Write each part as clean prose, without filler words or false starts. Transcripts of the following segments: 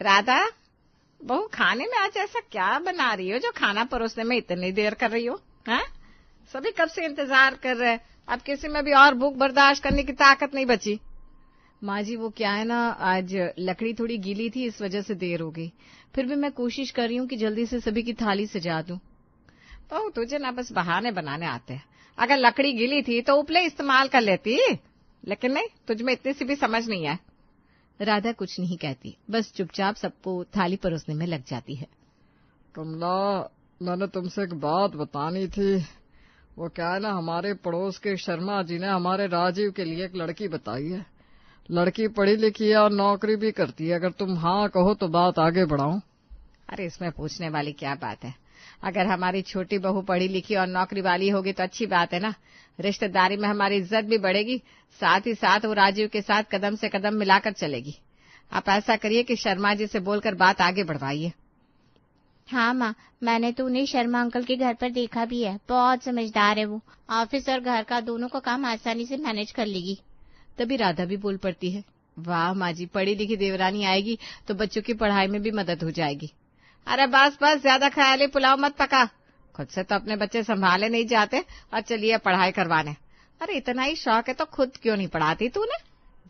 राधा, बहू खाने में आज ऐसा क्या बना रही हो जो खाना परोसने में इतनी देर कर रही हो? हाँ, सभी कब से इंतजार कर रहे हैं, अब किसी में भी और भूख बर्दाश्त करने की ताकत नहीं बची। माँ जी वो क्या है ना, आज लकड़ी थोड़ी गीली थी, इस वजह से देर हो गई। फिर भी मैं कोशिश कर रही हूँ कि जल्दी से सभी की थाली सजा दूं। बहू तुझे ना बस बहाने बनाने आते हैं। अगर लकड़ी गीली थी तो उपले इस्तेमाल कर लेती, लेकिन नहीं, तुझमें इतनी सी भी समझ नहीं है। राधा कुछ नहीं कहती, बस चुपचाप सबको थाली परोसने में लग जाती है। कमला, मैंने तुमसे एक बात बतानी थी। वो क्या है ना, हमारे पड़ोस के शर्मा जी ने हमारे राजीव के लिए एक लड़की बताई है। लड़की पढ़ी लिखी है और नौकरी भी करती है। अगर तुम हाँ कहो तो बात आगे बढ़ाऊं। अरे इसमें पूछने वाली क्या बात है? अगर हमारी छोटी बहू पढ़ी लिखी और नौकरी वाली होगी तो अच्छी बात है ना। रिश्तेदारी में हमारी इज्जत भी बढ़ेगी, साथ ही साथ वो राजीव के साथ कदम से कदम मिलाकर चलेगी। आप ऐसा करिए कि शर्मा जी से बोलकर बात आगे बढ़वाइए। हाँ माँ, मैंने तो उन्हें शर्मा अंकल के घर पर देखा भी है। बहुत समझदार है वो। ऑफिस और घर का दोनों का काम आसानी से मैनेज कर लेगी। तभी राधा भी बोल पड़ती है, वाह माँ जी, पढ़ी लिखी देवरानी आएगी तो बच्चों की पढ़ाई में भी मदद हो जाएगी। अरे बस बस, ज्यादा ख्याली पुलाव मत पका। खुद से तो अपने बच्चे संभाले नहीं जाते और चलिए पढ़ाई करवाने। अरे इतना ही शौक है तो खुद क्यों नहीं पढ़ाती तूने?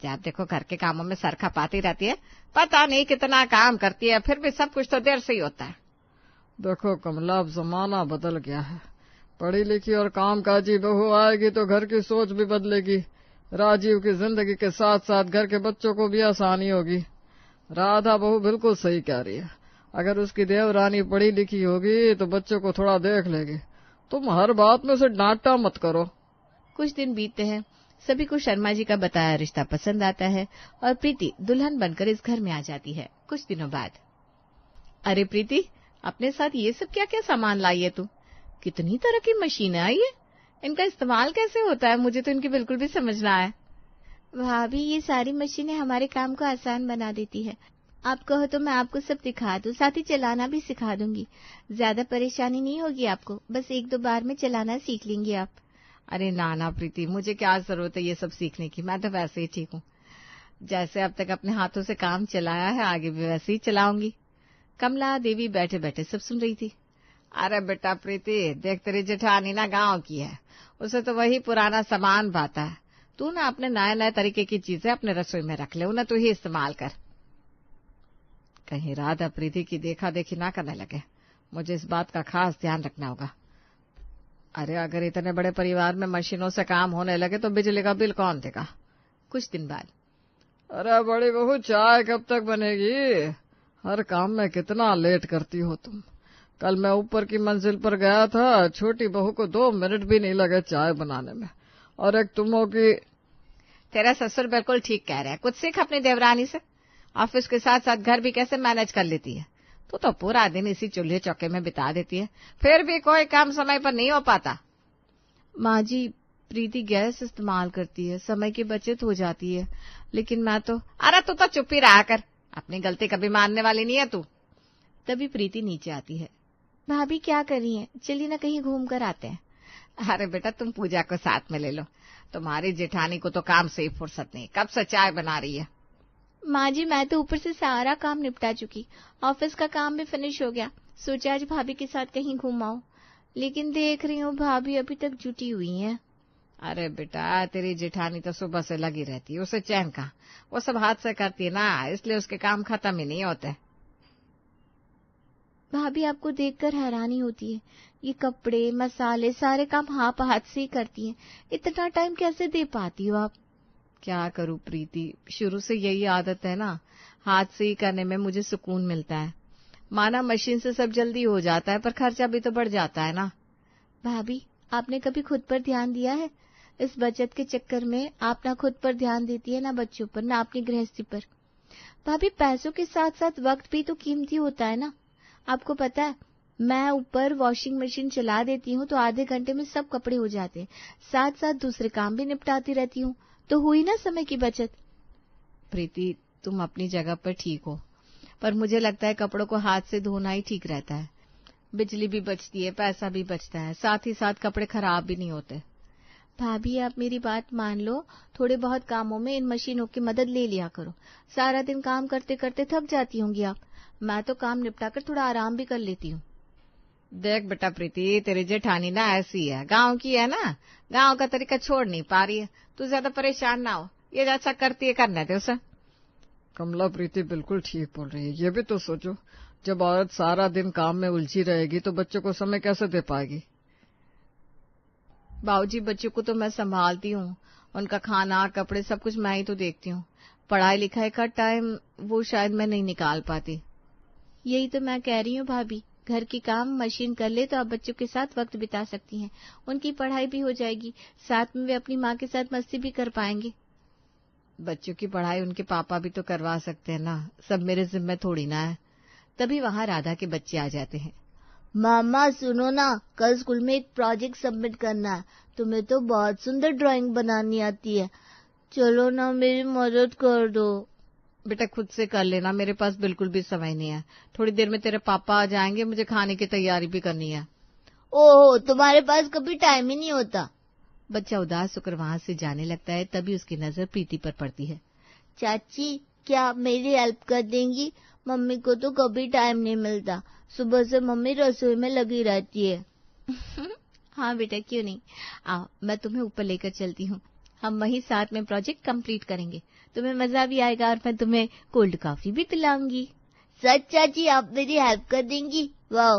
जब देखो घर के कामों में सर खपाती रहती है, पता नहीं कितना काम करती है, फिर भी सब कुछ तो देर से ही होता है। देखो कमला, अब जमाना बदल गया है। पढ़ी लिखी और कामकाजी बहू आएगी तो घर की सोच भी बदलेगी। राजीव की जिंदगी के साथ साथ घर के बच्चों को भी आसानी होगी। राधा बहू बिल्कुल सही कह रही है। अगर उसकी देवरानी पढ़ी लिखी होगी तो बच्चों को थोड़ा देख लेगी। तुम हर बात में उसे डांटा मत करो। कुछ दिन बीतते हैं, सभी को शर्मा जी का बताया रिश्ता पसंद आता है और प्रीति दुल्हन बनकर इस घर में आ जाती है। कुछ दिनों बाद, अरे प्रीति, अपने साथ ये सब क्या क्या सामान लाई है तू? कितनी तरह की मशीनें आई है, इनका इस्तेमाल कैसे होता है? मुझे तो इनकी बिल्कुल भी समझ ना आए। भाभी, ये सारी मशीनें हमारे काम को आसान बना देती है। आप कहो तो मैं आपको सब दिखा दूं, साथ ही चलाना भी सिखा दूंगी। ज्यादा परेशानी नहीं होगी आपको, बस 1-2 बार में चलाना सीख लेंगे आप। अरे ना प्रीति, मुझे क्या जरूरत है ये सब सीखने की, मैं तो वैसे ही ठीक हूँ। जैसे अब तक अपने हाथों से काम चलाया है, आगे भी वैसे ही चलाऊंगी। कमला देवी बैठे बैठे सब सुन रही थी। अरे बेटा प्रीति, देख तेरी जेठानी ना गांव की है, उसे तो वही पुराना सामान भाता है। तू ना अपने नए नए तरीके की चीजें अपने रसोई में रख ले, उन्हें तू ही इस्तेमाल कर। कहीं राधा प्रीति की देखा देखी ना करने लगे, मुझे इस बात का खास ध्यान रखना होगा। अरे अगर इतने बड़े परिवार में मशीनों से काम होने लगे तो बिजली का बिल कौन देगा? कुछ दिन बाद, अरे बड़ी बहू, चाय कब तक बनेगी? हर काम में कितना लेट करती हो तुम। कल मैं ऊपर की मंजिल पर गया था, छोटी बहू को 2 मिनट भी नहीं लगे चाय बनाने में, और एक तुम हो कि। तेरा ससुर बिल्कुल ठीक कह रहे हैं, कुछ सीख अपनी देवरानी से। ऑफिस के साथ साथ घर भी कैसे मैनेज कर लेती है। तू तो पूरा दिन इसी चूल्हे चौके में बिता देती है, फिर भी कोई काम समय पर नहीं हो पाता। माँ जी, प्रीति गैस इस्तेमाल करती है, समय की बचत हो जाती है, लेकिन मैं तो। अरे तू तो चुप ही रहा कर, अपनी गलती कभी मानने वाली नहीं है तू। तभी प्रीति नीचे आती है। भाभी क्या कर रही हैं? चलिए ना कहीं घूम कर आते हैं। अरे बेटा, तुम पूजा को साथ में ले लो, तुम्हारी जेठानी को तो काम से ही फुर्सत नहीं, कब से चाय बना रही है। माँ जी, मैं तो ऊपर से सारा काम निपटा चुकी, ऑफिस का काम भी फिनिश हो गया। सोचा आज भाभी के साथ कहीं घूम आऊं, लेकिन देख रही हूँ भाभी अभी तक जुटी हुई हैं। अरे बेटा, तेरी जेठानी तो सुबह से लगी रहती है, उसे चैन कहाँ? वो सब हाथ से करती है ना, इसलिए उसके काम खत्म ही नहीं होते। भाभी, आपको देखकर हैरानी होती है, ये कपड़े मसाले सारे काम आप हाथ से ही करती हैं। इतना टाइम कैसे दे पाती हो आप? क्या करूं प्रीति, शुरू से यही आदत है ना, हाथ से ही करने में मुझे सुकून मिलता है। माना मशीन से सब जल्दी हो जाता है, पर खर्चा भी तो बढ़ जाता है ना। भाभी, आपने कभी खुद पर ध्यान दिया है? इस बचत के चक्कर में आप ना खुद पर ध्यान देती है, ना बच्चों पर, ना अपनी गृहस्थी पर। भाभी, पैसों के साथ साथ वक्त भी तो कीमती होता है ना। आपको पता है, मैं ऊपर वॉशिंग मशीन चला देती हूँ तो आधे घंटे में सब कपड़े हो जाते हैं, साथ साथ दूसरे काम भी निपटाती रहती हूँ, तो हुई ना समय की बचत। प्रीति, तुम अपनी जगह पर ठीक हो, पर मुझे लगता है कपड़ों को हाथ से धोना ही ठीक रहता है। बिजली भी बचती है, पैसा भी बचता है, साथ ही साथ कपड़े खराब भी नहीं होते। भाभी आप मेरी बात मान लो, थोड़े बहुत कामों में इन मशीनों की मदद ले लिया करो। सारा दिन काम करते करते थक जाती होंगी आप। मैं तो काम निपटाकर थोड़ा आराम भी कर लेती हूँ। देख बेटा प्रीति, तेरी जेठानी ना ऐसी है, गांव की है ना, गांव का तरीका छोड़ नहीं पा रही है। तू ज्यादा परेशान ना हो, ये जैसा करती है करने दे उसे। कमला प्रीति बिल्कुल ठीक बोल रही है। ये भी तो सोचो, जब औरत सारा दिन काम में उलझी रहेगी तो बच्चों को समय कैसे दे पाएगी। बाबूजी बच्चों को तो मैं संभालती हूँ, उनका खाना कपड़े सब कुछ मैं ही तो देखती हूँ। पढ़ाई लिखाई का टाइम वो शायद मैं नहीं निकाल पाती। यही तो मैं कह रही हूँ भाभी, घर की काम मशीन कर ले तो आप बच्चों के साथ वक्त बिता सकती हैं, उनकी पढ़ाई भी हो जाएगी, साथ में वे अपनी माँ के साथ मस्ती भी कर पाएंगे। बच्चों की पढ़ाई उनके पापा भी तो करवा सकते हैं ना, सब मेरे जिम्मे थोड़ी ना है। तभी वहाँ राधा के बच्चे आ जाते हैं। मामा सुनो ना, कल स्कूल में एक प्रोजेक्ट सबमिट करना है। तुम्हें तो बहुत सुंदर ड्राइंग बनानी आती है, चलो ना मेरी मदद कर दो। बेटा खुद से कर लेना, मेरे पास बिल्कुल भी समय नहीं है। थोड़ी देर में तेरे पापा आ जाएंगे, मुझे खाने की तैयारी भी करनी है। ओहो, तुम्हारे पास कभी टाइम ही नहीं होता। बच्चा उदास होकर वहाँ से जाने लगता है, तभी उसकी नजर प्रीति पर पड़ती है। चाची क्या आप मेरी हेल्प कर देंगी? मम्मी को तो कभी टाइम नहीं मिलता, सुबह से मम्मी रसोई में लगी रहती है। हाँ बेटा क्यों नहीं, आओ मैं तुम्हें ऊपर लेकर चलती हूँ, हम वहीं साथ में प्रोजेक्ट कंप्लीट करेंगे, तुम्हें मजा भी आएगा और मैं तुम्हें कोल्ड कॉफी भी पिलाऊंगी। सच चाची आप मेरी हेल्प कर देंगी? वाह,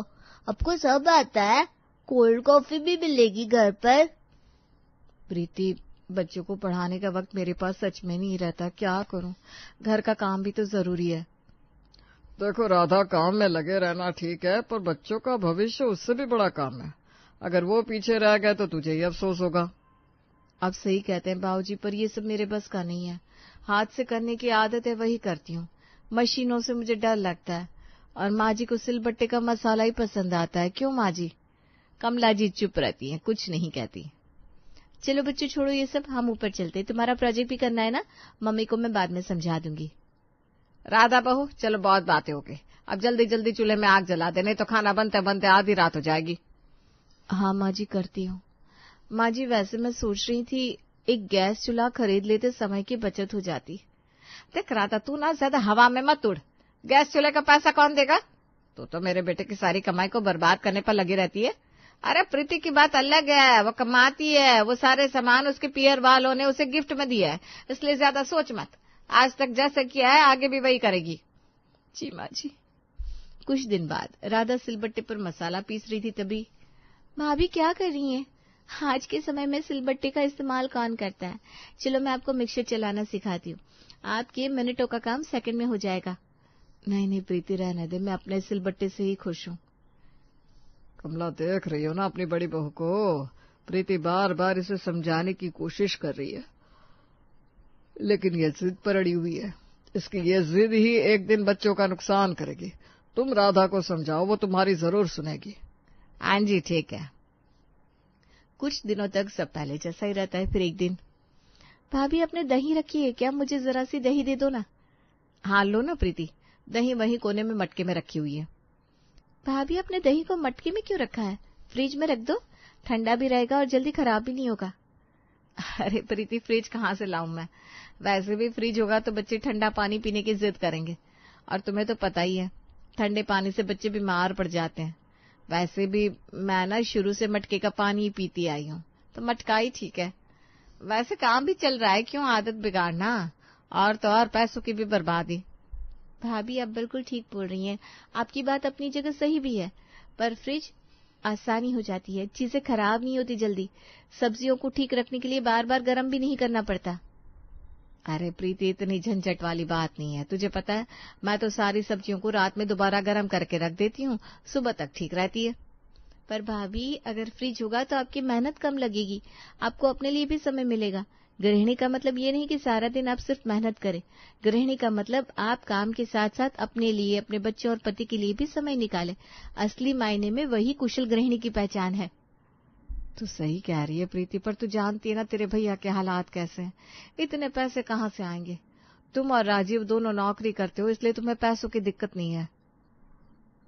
आपको सब आता है, कोल्ड कॉफी भी मिलेगी घर पर? प्रीति बच्चों को पढ़ाने का वक्त मेरे पास सच में नहीं रहता, क्या करूं, घर का काम भी तो जरूरी है। देखो राधा, काम में लगे रहना ठीक है, पर बच्चों का भविष्य उससे भी बड़ा काम है। अगर वो पीछे रह गए तो तुझे ही अफसोस होगा। आप सही कहते हैं बाबूजी, पर ये सब मेरे बस का नहीं है। हाथ से करने की आदत है, वही करती हूँ। मशीनों से मुझे डर लगता है, और माँ जी को सिलबट्टे का मसाला ही पसंद आता है। क्यों माँ जी? कमला जी चुप रहती हैं, कुछ नहीं कहती। चलो बच्चों छोड़ो ये सब, हम ऊपर चलते। तुम्हारा प्रोजेक्ट भी करना है ना, मम्मी को मैं बाद में समझा दूंगी। राधा बहू चलो, बहुत बातें हो गई, अब जल्दी जल्दी चूल्हे में आग जला दे, नहीं तो खाना बनते बनते आधी रात हो जाएगी। हाँ माँ जी करती हूँ। माँ जी वैसे मैं सोच रही थी एक गैस चूल्हा खरीद लेते, समय की बचत हो जाती। देख राधा तू ना ज्यादा हवा में मत उड़, गैस चूल्हे का पैसा कौन देगा? तो मेरे बेटे की सारी कमाई को बर्बाद करने पर लगी रहती है। अरे प्रीति की बात अलग है, वो कमाती है, वो सारे सामान उसके पियर वालों ने उसे गिफ्ट में दिया है, इसलिए ज्यादा सोच मत। आज तक जैसे किया है आगे भी वही करेगी। जी माँ जी। कुछ दिन बाद राधा सिलबट्टे पर मसाला पीस रही थी, तभी भाभी क्या कर रही हैं? आज के समय में सिलबट्टे का इस्तेमाल कौन करता है? चलो मैं आपको मिक्सर चलाना सिखाती हूँ, आपके मिनटों का काम सेकंड में हो जाएगा। नहीं नहीं प्रीति रहने दे, मैं अपने सिलबट्टे से ही खुश हूँ। कमला देख रही हो ना अपनी बड़ी बहू को, प्रीति बार बार इसे समझाने की कोशिश कर रही है, लेकिन ये जिद पर अड़ी हुई है। इसकी ये जिद ही एक दिन बच्चों का नुकसान करेगी। तुम राधा को समझाओ, वो तुम्हारी जरूर सुनेगी। हाँ जी ठीक है। कुछ दिनों तक सब पहले जैसा ही रहता है। फिर एक दिन, भाभी आपने दही रखी है क्या? मुझे जरा सी दही दे दो ना। हाँ लो ना प्रीति, दही वहीं कोने में मटके में रखी हुई है। भाभी आपने दही को मटके में क्यों रखा है? फ्रिज में रख दो, ठंडा भी रहेगा और जल्दी खराब भी नहीं होगा। अरे प्रीति फ्रिज कहाँ से लाऊं मैं, वैसे भी फ्रिज होगा तो बच्चे ठंडा पानी पीने की जिद करेंगे, और तुम्हें तो पता ही है ठंडे पानी से बच्चे बीमार पड़ जाते हैं। वैसे भी मैं ना शुरू से मटके का पानी ही पीती आई हूँ, तो मटका ही ठीक है। वैसे काम भी चल रहा है, क्यों आदत बिगाड़ना, और तो और पैसों की भी बर्बादी। भाभी आप बिल्कुल ठीक बोल रही हैं, आपकी बात अपनी जगह सही भी है, पर फ्रिज आसानी हो जाती है, चीजें खराब नहीं होती जल्दी, सब्जियों को ठीक रखने के लिए बार बार गर्म भी नहीं करना पड़ता। अरे प्रीति इतनी झंझट वाली बात नहीं है, तुझे पता है मैं तो सारी सब्जियों को रात में दोबारा गर्म करके रख देती हूँ, सुबह तक ठीक रहती है। पर भाभी अगर फ्रिज होगा तो आपकी मेहनत कम लगेगी, आपको अपने लिए भी समय मिलेगा। गृहिणी का मतलब ये नहीं कि सारा दिन आप सिर्फ मेहनत करें, गृहिणी का मतलब आप काम के साथ साथ अपने लिए, अपने बच्चों और पति के लिए भी समय निकालें। असली मायने में वही कुशल गृहिणी की पहचान है। तू सही कह रही है प्रीति, पर तू जानती है ना तेरे भैया के हालात कैसे हैं, इतने पैसे कहाँ से आएंगे? तुम और राजीव दोनों नौकरी करते हो, इसलिए तुम्हें पैसों की दिक्कत नहीं है।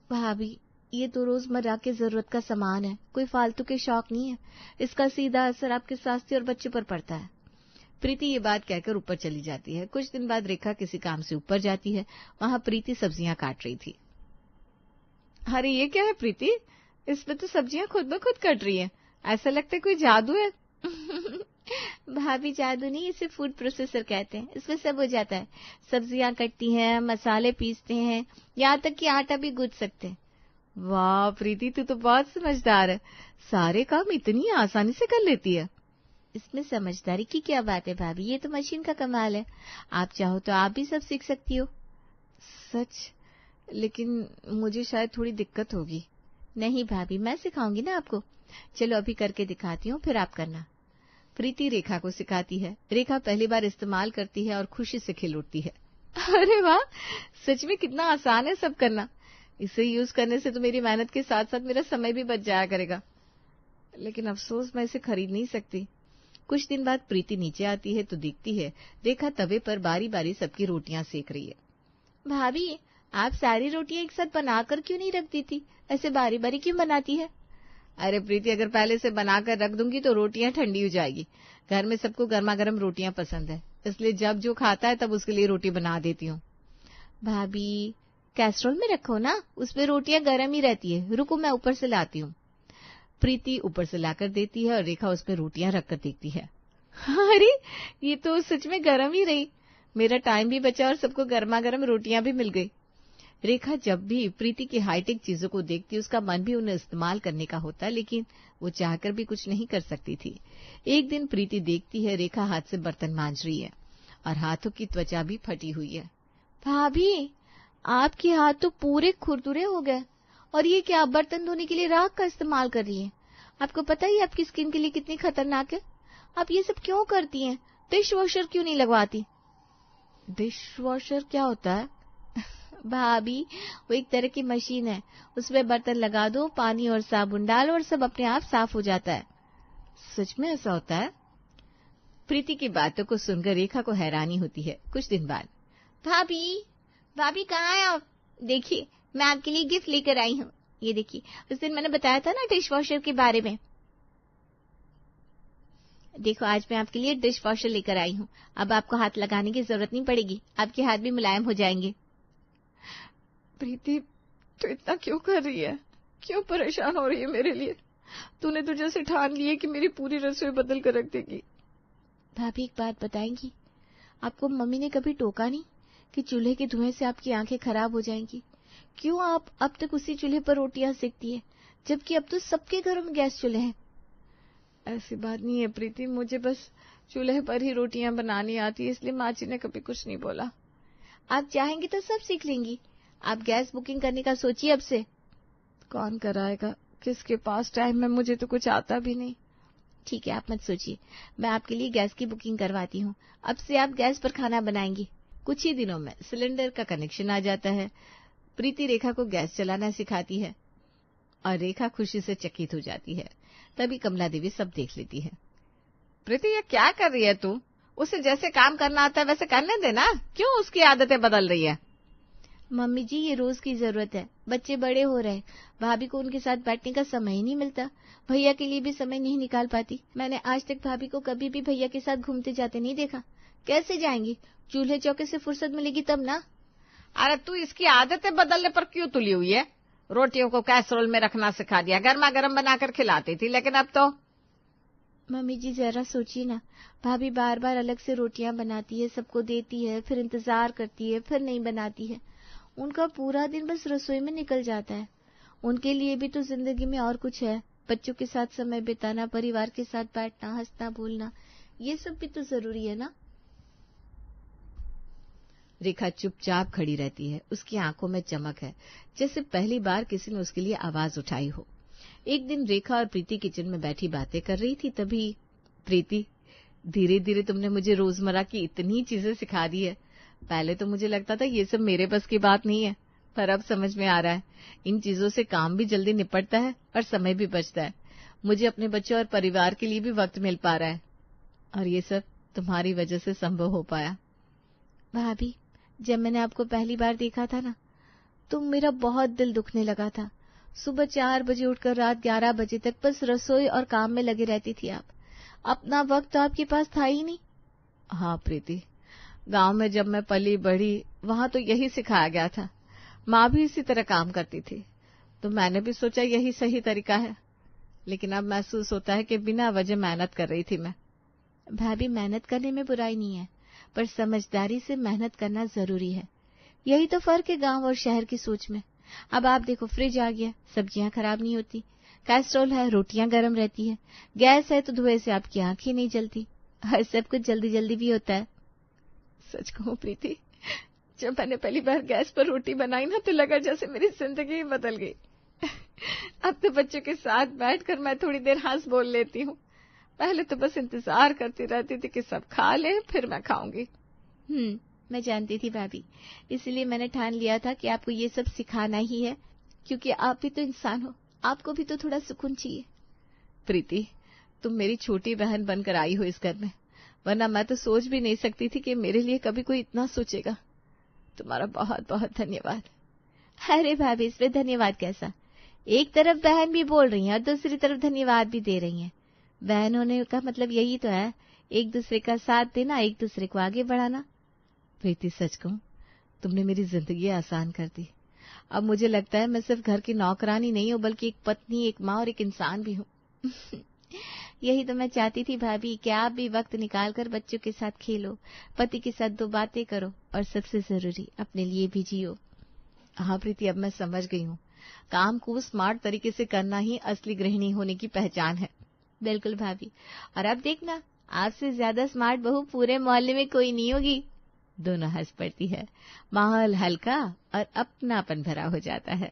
भाभी ये तो रोजमर्रा की जरूरत का सामान है, कोई फालतू के शौक नहीं है। इसका सीधा असर आपके स्वास्थ्य और बच्चों पर पड़ता है। प्रीति ये बात कहकर ऊपर चली जाती है। कुछ दिन बाद रेखा किसी काम से ऊपर जाती है। वहां प्रीति सब्जियां काट रही थी। अरे ये क्या है प्रीति, इसमें तो सब्जियां खुद ब खुद कट रही है, ऐसा लगता है कोई जादू है। भाभी जादू नहीं, इसे फूड प्रोसेसर कहते हैं। इसमें सब हो जाता है, सब्जियां कटती हैं, मसाले पीसते हैं, यहाँ तक कि आटा भी गूंथ सकते हैं। वाह प्रीति, तू तो बहुत समझदार है, सारे काम इतनी आसानी से कर लेती है। इसमें समझदारी की क्या बात है भाभी, ये तो मशीन का कमाल है। आप चाहो तो आप भी सब सीख सकती हो। सच? लेकिन मुझे शायद थोड़ी दिक्कत होगी। नहीं भाभी, मैं सिखाऊंगी ना आपको। चलो अभी करके दिखाती हूँ, फिर आप करना। प्रीति रेखा को सिखाती है। रेखा पहली बार इस्तेमाल करती है और खुशी से खिल उठती है। अरे वाह, सच में कितना आसान है सब करना। इसे यूज करने से तो मेरी मेहनत के साथ साथ मेरा समय भी बच जाया करेगा। लेकिन अफसोस, मैं इसे खरीद नहीं सकती। कुछ दिन बाद प्रीति नीचे आती है तो देखती है रेखा तवे पर बारी बारी सबकी रोटियां सेक रही है। भाभी, आप सारी रोटियां एक साथ बनाकर क्यों नहीं रख देती, ऐसे बारी बारी क्यों बनाती है? अरे प्रीति, अगर पहले से बनाकर रख दूंगी तो रोटियां ठंडी हो जाएगी। घर में सबको गर्मा गर्म रोटियां पसंद है, इसलिए जब जो खाता है तब उसके लिए रोटी बना देती हूँ। भाभी, कैसरोल में रखो ना, उसमें रोटियां गर्म ही रहती है। रुको, मैं ऊपर से लाती हूँ। प्रीति ऊपर से लाकर देती है और रेखा उसमें रोटियां रखकर देखती है। अरे ये तो सच में गर्म ही रही, मेरा टाइम भी बचा और सबको गर्मा गर्म रोटियां भी मिल गई। रेखा जब भी प्रीति की हाईटेक चीजों को देखती, उसका मन भी उन्हें इस्तेमाल करने का होता, लेकिन वो चाहकर भी कुछ नहीं कर सकती थी। एक दिन प्रीति देखती है रेखा हाथ से बर्तन मांज रही है और हाथों की त्वचा भी फटी हुई है। भाभी, आपके हाथ तो पूरे खुरदुरे हो गए, और ये क्या, आप बर्तन धोने के लिए राख का इस्तेमाल कर रही हैं? आपको पता ही आपकी स्किन के लिए कितनी खतरनाक है। आप ये सब क्यों करती हैं? डिश वॉशर क्यों नहीं लगवाती? डिश वॉशर क्या होता है? भाभी, वो एक तरह की मशीन है, उसमें बर्तन लगा दो, पानी और साबुन डालो और सब अपने आप साफ हो जाता है। सच में ऐसा होता है? प्रीति की बातों को सुनकर रेखा को हैरानी होती है। कुछ दिन बाद, भाभी कहाँ हैं आप? देखिए, मैं आपके लिए गिफ्ट लेकर आई हूँ। ये देखिए, उस दिन मैंने बताया था ना डिश वॉशर के बारे में। देखो, आज मैं आपके लिए डिश वॉशर लेकर आई हूँ। अब आपको हाथ लगाने की जरूरत नहीं पड़ेगी, आपके हाथ भी मुलायम हो जाएंगे। प्रीति, तो इतना क्यों कर रही है? क्यों परेशान हो रही है मेरे लिए? तूने तो जैसे ठान ली है कि मेरी पूरी रसोई बदल कर रख देगी। भाभी, एक बात बताएंगी? आपको मम्मी ने कभी टोका नहीं कि चूल्हे के धुएं से आपकी आंखें खराब हो जाएंगी? क्यों आप अब तक उसी चूल्हे पर रोटियां सेकती है, जबकि अब तो सबके घरों में गैस चूल्हे हैं? ऐसी बात नहीं है प्रीति, मुझे बस चूल्हे पर ही रोटियां बनानी आती है, इसलिए माँ जी ने कभी कुछ नहीं बोला। आप चाहेंगी तो सब सीख लेंगी। आप गैस बुकिंग करने का सोचिए अब से। कौन कराएगा? किसके पास टाइम है? मुझे तो कुछ आता भी नहीं। ठीक है, आप मत सोचिए, मैं आपके लिए गैस की बुकिंग करवाती हूँ। अब से आप गैस पर खाना बनाएंगी। कुछ ही दिनों में सिलेंडर का कनेक्शन आ जाता है। प्रीति रेखा को गैस चलाना सिखाती है और रेखा खुशी से चकित हो जाती है। तभी कमला देवी सब देख लेती है। प्रीति, ये क्या कर रही है तू? उसे जैसे काम करना आता है वैसे करने देना, क्यों उसकी आदतें बदल रही है? मम्मी जी, ये रोज की जरूरत है, बच्चे बड़े हो रहे हैं, भाभी को उनके साथ बैठने का समय ही नहीं मिलता, भैया के लिए भी समय नहीं निकाल पाती। मैंने आज तक भाभी को कभी भी भैया के साथ घूमते जाते नहीं देखा। कैसे जाएंगी? चूल्हे चौके से फुर्सत मिलेगी तब ना। अरे तू इसकी आदतें बदलने पर क्यों तुली हुई है? रोटियों को कैसरोल में रखना सिखा दिया, गर्मा गर्म बनाकर खिलाती थी, लेकिन अब तो। मम्मी जी, जरा सोचिए ना, भाभी बार बार अलग से रोटियां बनाती है, सबको देती है, फिर इंतजार करती है, फिर नहीं बनाती है। उनका पूरा दिन बस रसोई में निकल जाता है। उनके लिए भी तो जिंदगी में और कुछ है, बच्चों के साथ समय बिताना, परिवार के साथ बैठना, हंसना बोलना, ये सब भी तो जरूरी है ना। रेखा चुपचाप खड़ी रहती है। उसकी आंखों में चमक है, जैसे पहली बार किसी ने उसके लिए आवाज उठाई हो। एक दिन रेखा और प्रीति किचन में बैठी बातें कर रही थी, तभी प्रीति, धीरे धीरे तुमने मुझे रोजमर्रा की इतनी चीजें सिखा दी है। पहले तो मुझे लगता था ये सब मेरे बस की बात नहीं है, पर अब समझ में आ रहा है इन चीजों से काम भी जल्दी निपटता है और समय भी बचता है। मुझे अपने बच्चों और परिवार के लिए भी वक्त मिल पा रहा है, और ये सब तुम्हारी वजह से संभव हो पाया। भाभी, जब मैंने आपको पहली बार देखा था ना, तो मेरा बहुत दिल दुखने लगा था। सुबह 4 बजे उठकर रात 11 बजे तक बस रसोई और काम में लगे रहती थी आप। अपना वक्त तो आपके पास था ही नहीं। हाँ प्रीति, गांव में जब मैं पली बढ़ी वहां तो यही सिखाया गया था। माँ भी इसी तरह काम करती थी, तो मैंने भी सोचा यही सही तरीका है। लेकिन अब महसूस होता है कि बिना वजह मेहनत कर रही थी मैं। भाभी, मेहनत करने में बुराई नहीं है, पर समझदारी से मेहनत करना जरूरी है। यही तो फर्क है गांव और शहर की सोच में। अब आप देखो, फ्रिज आ गया, सब्जियां खराब नहीं होती, कैस्ट्रोल है, रोटियां गर्म रहती है, गैस है तो धुएं से आपकी आंखें नहीं जलती, और सब कुछ जल्दी जल्दी भी होता है। सच कहूं प्रीति, जब मैंने पहली बार गैस पर रोटी बनाई ना तो लगा जैसे मेरी जिंदगी ही बदल गई। अब तो बच्चों के साथ बैठकर मैं थोड़ी देर हंस बोल लेती हूँ। पहले तो बस इंतजार करती रहती थी कि सब खा ले फिर मैं खाऊंगी। मैं जानती थी भाभी, इसलिए मैंने ठान लिया था कि आपको ये सब सिखाना ही है, क्योंकि आप भी तो इंसान हो, आपको भी तो थोड़ा सुकून चाहिए। प्रीति, तुम मेरी छोटी बहन बनकर आई हो इस घर में, वरना मैं तो सोच भी नहीं सकती थी कि मेरे लिए कभी कोई इतना सोचेगा। तुम्हारा बहुत बहुत धन्यवाद। अरे भाभी, इसमें धन्यवाद कैसा? एक तरफ बहन भी बोल रही है और दूसरी तरफ धन्यवाद भी दे रही है। बहन होने का मतलब यही तो है, एक दूसरे का साथ देना, एक दूसरे को आगे बढ़ाना। प्रीति, सच कहूं, तुमने मेरी जिंदगी आसान कर दी। अब मुझे लगता है मैं सिर्फ घर की नौकरानी नहीं हूं, बल्कि एक पत्नी, एक माँ और एक इंसान भी हूँ। यही तो मैं चाहती थी भाभी, कि आप भी वक्त निकालकर बच्चों के साथ खेलो, पति के साथ 2 बातें करो, और सबसे जरूरी अपने लिए भी जियो। हाँ प्रीति, अब मैं समझ गई हूँ, काम को स्मार्ट तरीके से करना ही असली गृहिणी होने की पहचान है। बिल्कुल भाभी, और अब देखना, आपसे ज्यादा स्मार्ट बहू पूरे मोहल्ले में कोई नहीं होगी। दोनों हंस पड़ती है, माहौल हल्का और अपनापन भरा हो जाता है।